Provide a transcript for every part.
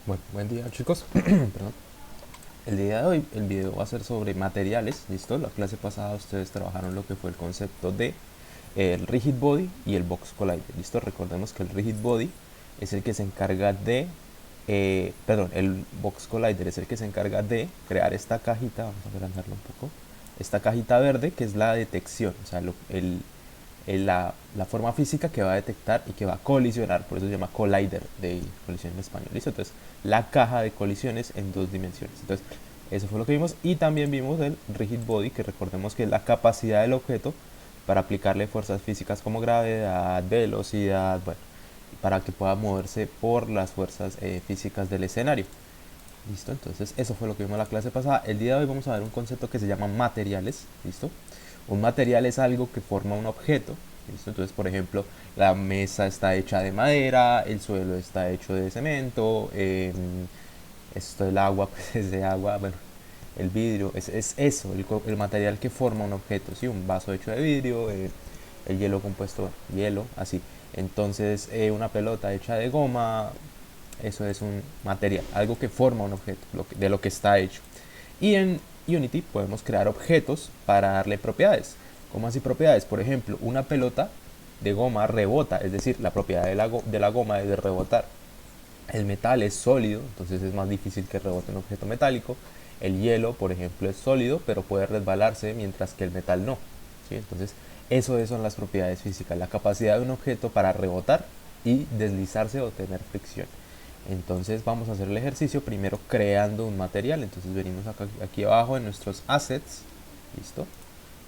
Bueno, buen día chicos. Perdón. El día de hoy el video va a ser sobre materiales, ¿listo? La clase pasada ustedes trabajaron lo que fue el concepto de el rigid body y el box collider, ¿listo? Recordemos que el rigid body es el que se encarga de, perdón, el box collider es el que se encarga de crear esta cajita, vamos a agrandarlo un poco, esta cajita verde que es la detección, o sea, la forma física que va a detectar y que va a colisionar, por eso se llama collider de colisión en español, ¿listo? Entonces, la caja de colisiones en dos dimensiones. Entonces, eso fue lo que vimos y también vimos el rigid body, que recordemos que es la capacidad del objeto para aplicarle fuerzas físicas como gravedad, velocidad, bueno, para que pueda moverse por las fuerzas físicas del escenario. ¿Listo? Entonces eso fue lo que vimos en la clase pasada. El día de hoy vamos a ver un concepto que se llama materiales. ¿Listo? Un material es algo que forma un objeto. ¿Listo? Entonces, por ejemplo, la mesa está hecha de madera, el suelo está hecho de cemento, esto del agua pues es de agua, bueno, el vidrio, es eso, el material que forma un objeto, ¿sí? Un vaso hecho de vidrio, el hielo compuesto, hielo, así. Entonces, una pelota hecha de goma, eso es un material, algo que forma un objeto, de lo que está hecho. Y en Unity podemos crear objetos para darle propiedades. ¿Cómo así propiedades? Por ejemplo, una pelota de goma rebota, es decir, la propiedad de la goma es de rebotar. El metal es sólido, entonces es más difícil que rebote un objeto metálico. El hielo, por ejemplo, es sólido, pero puede resbalarse, mientras que el metal no. ¿Sí? Entonces, eso son las propiedades físicas, la capacidad de un objeto para rebotar y deslizarse o tener fricción. Entonces vamos a hacer el ejercicio primero creando un material. Entonces venimos acá, aquí abajo en nuestros assets. Listo.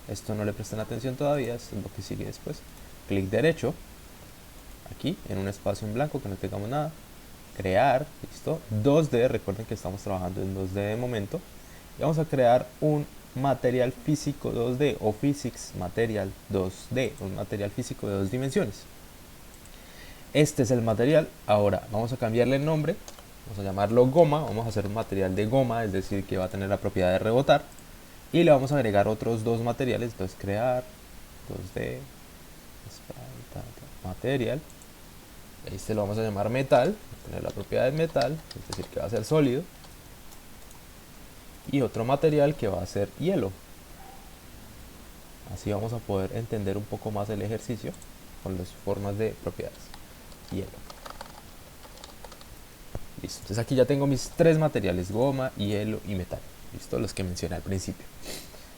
Esto no le prestan atención todavía, esto es lo que sigue después. Clic derecho, aquí en un espacio en blanco que no tengamos nada. Crear, listo. 2D, recuerden que estamos trabajando en 2D de momento. Y vamos a crear un material físico 2D o physics material 2D, un material físico de dos dimensiones. Este es el material. Ahora vamos a cambiarle el nombre, vamos a llamarlo goma, vamos a hacer un material de goma, es decir que va a tener la propiedad de rebotar, y le vamos a agregar otros dos materiales. Entonces crear 2D material, este lo vamos a llamar metal, va a tener la propiedad de metal, es decir que va a ser sólido, y otro material que va a ser hielo. Así vamos a poder entender un poco más el ejercicio con las formas de propiedades. Hielo. Listo. Entonces aquí ya tengo mis tres materiales, goma, hielo y metal. Listo, los que mencioné al principio.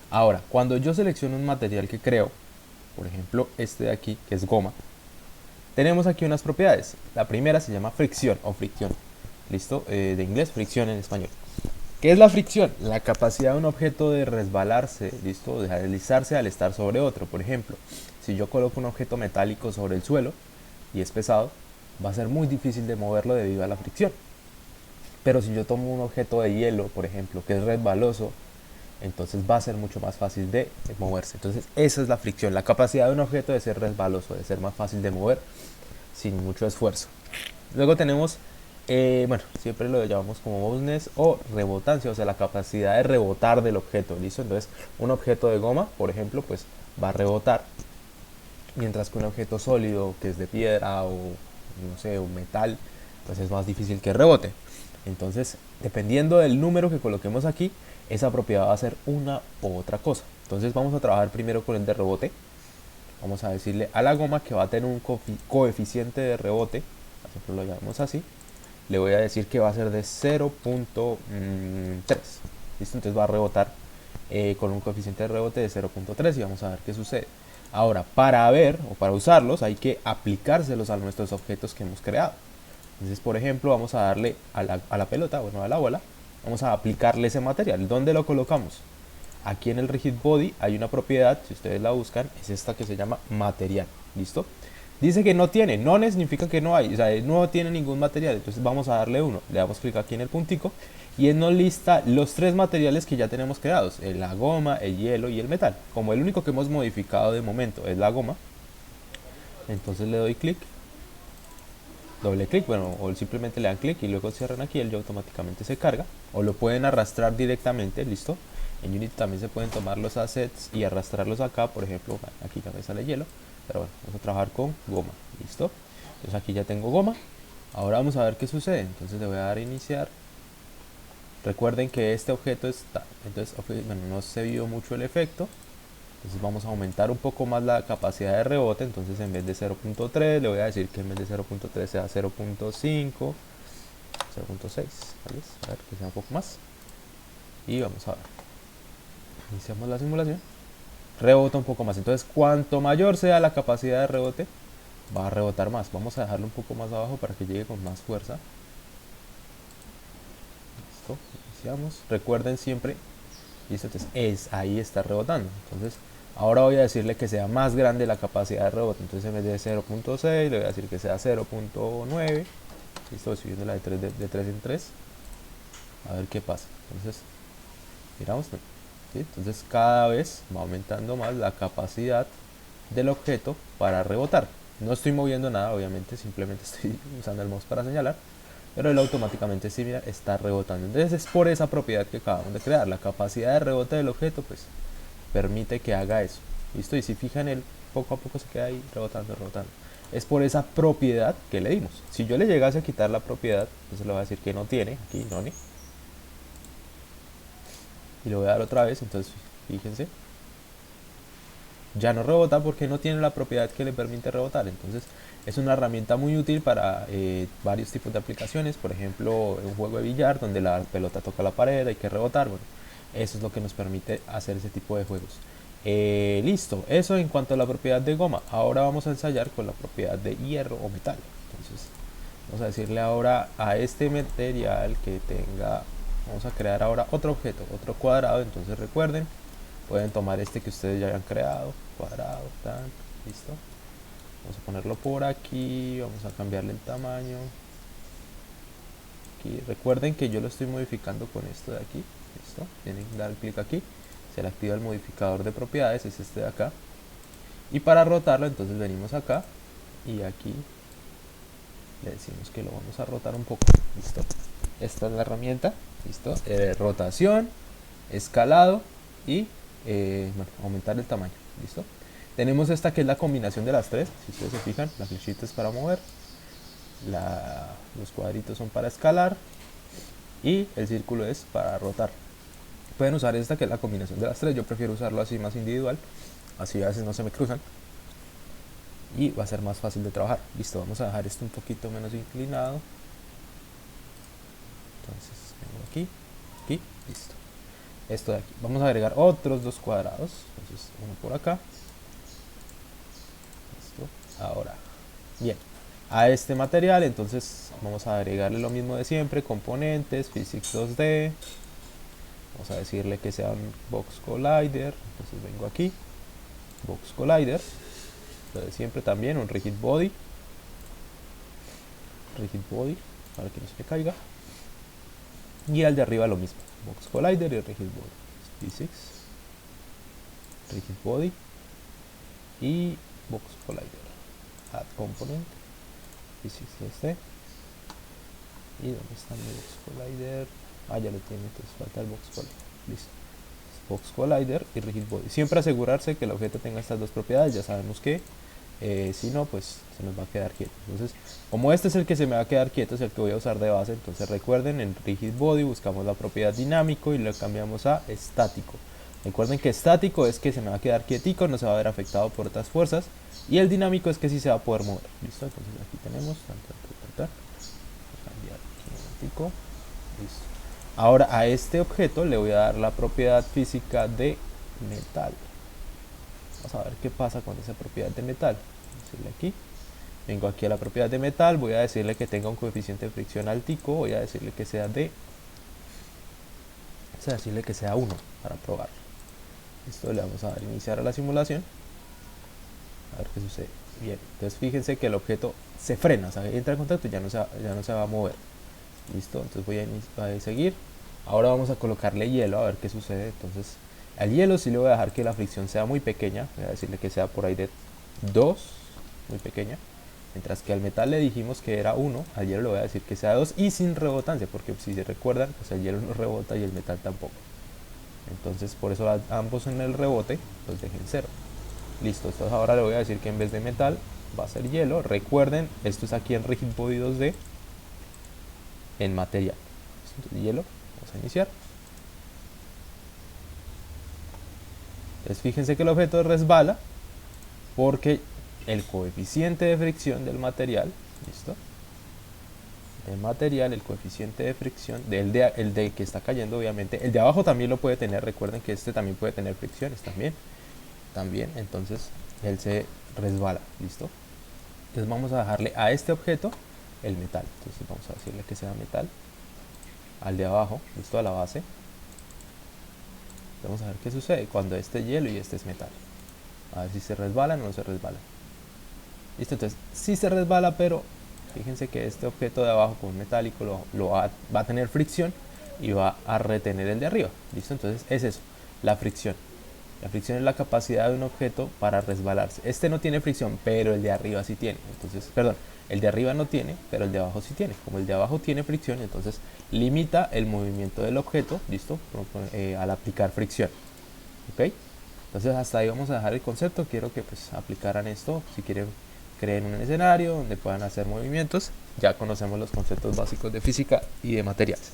Ahora, cuando yo selecciono un material que creo, por ejemplo este de aquí, que es goma, tenemos aquí unas propiedades. La primera se llama fricción o fricción. Listo, de inglés, fricción en español. ¿Qué es la fricción? La capacidad de un objeto de resbalarse, listo, de deslizarse al estar sobre otro. Por ejemplo, si yo coloco un objeto metálico sobre el suelo y es pesado, va a ser muy difícil de moverlo debido a la fricción. Pero si yo tomo un objeto de hielo, por ejemplo, que es resbaloso, entonces va a ser mucho más fácil de moverse. Entonces esa es la fricción, la capacidad de un objeto de ser resbaloso, de ser más fácil de mover sin mucho esfuerzo. Luego tenemos, bueno, siempre lo llamamos como bounce o rebotancia, o sea, la capacidad de rebotar del objeto, ¿listo? Entonces un objeto de goma, por ejemplo, pues va a rebotar, mientras que un objeto sólido, que es de piedra o, no sé, un metal, pues es más difícil que rebote. Entonces, dependiendo del número que coloquemos aquí, esa propiedad va a ser una u otra cosa. Entonces vamos a trabajar primero con el de rebote. Vamos a decirle a la goma que va a tener un coeficiente de rebote, nosotros lo llamamos así. Le voy a decir que va a ser de 0.3. ¿Listo? Entonces va a rebotar con un coeficiente de rebote de 0.3 y vamos a ver qué sucede. Ahora, para ver o para usarlos hay que aplicárselos a nuestros objetos que hemos creado. Entonces, por ejemplo, vamos a darle a la pelota, bueno, a la bola, vamos a aplicarle ese material. ¿Dónde lo colocamos? Aquí en el rigid body hay una propiedad, si ustedes la buscan, es esta que se llama material. ¿Listo? Dice que no tiene, no significa que no hay, o sea, no tiene ningún material, entonces vamos a darle uno. Le damos clic aquí en el puntico y él nos lista los tres materiales que ya tenemos creados, la goma, el hielo y el metal. Como el único que hemos modificado de momento es la goma, entonces le doy clic, doble clic, bueno, o simplemente le dan clic y luego cierran aquí, él ya automáticamente se carga, o lo pueden arrastrar directamente, listo. En Unity también se pueden tomar los assets y arrastrarlos acá, por ejemplo, aquí ya me sale hielo, pero bueno, vamos a trabajar con goma, listo. Entonces aquí ya tengo goma Ahora vamos a ver qué sucede. Entonces le voy a dar a iniciar. Recuerden que este objeto está, entonces bueno, no se vio mucho el efecto. Entonces vamos a aumentar un poco más la capacidad de rebote. Entonces en vez de 0.3 le voy a decir que en vez de 0.3 sea 0.5, 0.6, ¿vale? A ver que sea un poco más. Y vamos a ver. Iniciamos la simulación. Rebota un poco más. Entonces cuanto mayor sea la capacidad de rebote, va a rebotar más. Vamos a dejarlo un poco más abajo para que llegue con más fuerza. Listo, iniciamos. Recuerden siempre, listo, entonces ahí está rebotando. Entonces ahora voy a decirle que sea más grande la capacidad de rebote. Entonces en vez de 0.6 le voy a decir que sea 0.9. Listo, subiéndola de 3 en 3. A ver qué pasa. Entonces miramos, ¿sí? Entonces cada vez va aumentando más la capacidad del objeto para rebotar. No estoy moviendo nada, obviamente, simplemente estoy usando el mouse para señalar, pero él automáticamente, sí, mira, está rebotando. Entonces es por esa propiedad que acabamos de crear. La capacidad de rebote del objeto pues permite que haga eso. ¿Listo? Y si fijan, él poco a poco se queda ahí rebotando, rebotando. Es por esa propiedad que le dimos. Si yo le llegase a quitar la propiedad, entonces le voy a decir que no tiene, aquí, no, ni. Y le voy a dar otra vez, entonces fíjense, ya no rebota porque no tiene la propiedad que le permite rebotar. Entonces es una herramienta muy útil para varios tipos de aplicaciones. Por ejemplo, un juego de billar donde la pelota toca la pared, hay que rebotar. Bueno, eso es lo que nos permite hacer ese tipo de juegos. Listo, eso en cuanto a la propiedad de goma. Ahora vamos a ensayar con la propiedad de hierro o metal. Entonces vamos a decirle ahora a este material que tenga, vamos a crear ahora otro objeto, otro cuadrado. Entonces recuerden, pueden tomar este que ustedes ya hayan creado, cuadrado, tan, listo. Vamos a ponerlo por aquí, vamos a cambiarle el tamaño. Aquí, recuerden que yo lo estoy modificando con esto de aquí, listo. Tienen que dar clic aquí, se le activa el modificador de propiedades, es este de acá. Y para rotarlo, entonces venimos acá y aquí le decimos que lo vamos a rotar un poco, listo. Esta es la herramienta, listo. Rotación, escalado y bueno, aumentar el tamaño, listo. Tenemos esta que es la combinación de las tres. Si ustedes se fijan, la flechita es para mover, los cuadritos son para escalar y el círculo es para rotar. Pueden usar esta que es la combinación de las tres. Yo prefiero usarlo así, más individual, así a veces no se me cruzan y va a ser más fácil de trabajar. Listo, vamos a dejar esto un poquito menos inclinado. Entonces vengo aquí, aquí, listo. Esto de aquí, vamos a agregar otros dos cuadrados. Entonces uno por acá. Listo, ahora bien, a este material entonces vamos a agregarle lo mismo de siempre, componentes, physics 2D. Vamos a decirle que sea un box collider. Entonces vengo aquí, box collider, lo de siempre también, un rigid body para que no se me caiga, y al de arriba lo mismo, box collider y rigid body, physics, rigid body y box collider, add component, physics 2D. y donde está mi box collider, ya lo tiene, entonces falta el box collider, listo. Box collider y rigid body, siempre asegurarse que el objeto tenga estas dos propiedades. Ya sabemos que si no, pues se nos va a quedar quieto. Entonces, como este es el que se me va a quedar quieto, es el que voy a usar de base, entonces recuerden, en rigid body buscamos la propiedad dinámico y lo cambiamos a estático. Recuerden que estático es que se me va a quedar quietico, no se va a ver afectado por otras fuerzas, y el dinámico es que sí se va a poder mover. Listo, entonces aquí tenemos cambiar dinámico. Listo. Ahora a este objeto le voy a dar la propiedad física de metal. Vamos a ver qué pasa con esa propiedad de metal. Voy a decirle aquí, vengo aquí a la propiedad de metal, voy a decirle que tenga un coeficiente de fricción altico, voy a decirle que sea de, vamos a decirle que sea 1 para probar. Listo, le vamos a dar iniciar a la simulación, a ver qué sucede. Bien, entonces fíjense que el objeto se frena, o sea, entra en contacto y ya no se va a mover. Listo, entonces voy a seguir. Ahora vamos a colocarle hielo a ver qué sucede. Entonces al hielo sí le voy a dejar que la fricción sea muy pequeña, voy a decirle que sea por ahí de 2, muy pequeña. Mientras que al metal le dijimos que era 1, al hielo le voy a decir que sea 2 y sin rebotancia, porque si se recuerdan, pues el hielo no rebota y el metal tampoco. Entonces por eso ambos en el rebote los dejen 0. Listo, entonces ahora le voy a decir que en vez de metal va a ser hielo. Recuerden, esto es aquí en Rigid Body 2D. en material. Entonces, hielo, vamos a iniciar. Entonces fíjense que el objeto resbala porque el coeficiente de fricción del material, ¿listo? Del material, el coeficiente de fricción el de que está cayendo, obviamente, el de abajo también lo puede tener. Recuerden que este también puede tener fricciones también, entonces él se resbala, ¿listo? Entonces vamos a dejarle a este objeto el metal, entonces vamos a decirle que sea metal, al de abajo, ¿listo? A la base. Vamos a ver qué sucede cuando este hielo y este es metal, a ver si se resbalan o no se resbalan. Listo, entonces sí se resbala, pero fíjense que este objeto de abajo con un metálico va a tener fricción y va a retener el de arriba. Listo, entonces es eso, la fricción. La fricción es la capacidad de un objeto para resbalarse. Este no tiene fricción, pero el de arriba sí tiene. Entonces, perdón, el de arriba no tiene, pero el de abajo sí tiene. Como el de abajo tiene fricción, entonces limita el movimiento del objeto, ¿listo? Al aplicar fricción. ¿Ok? Entonces hasta ahí vamos a dejar el concepto. Quiero que pues aplicaran esto. Si quieren, creen un escenario donde puedan hacer movimientos. Ya conocemos los conceptos básicos de física y de materiales.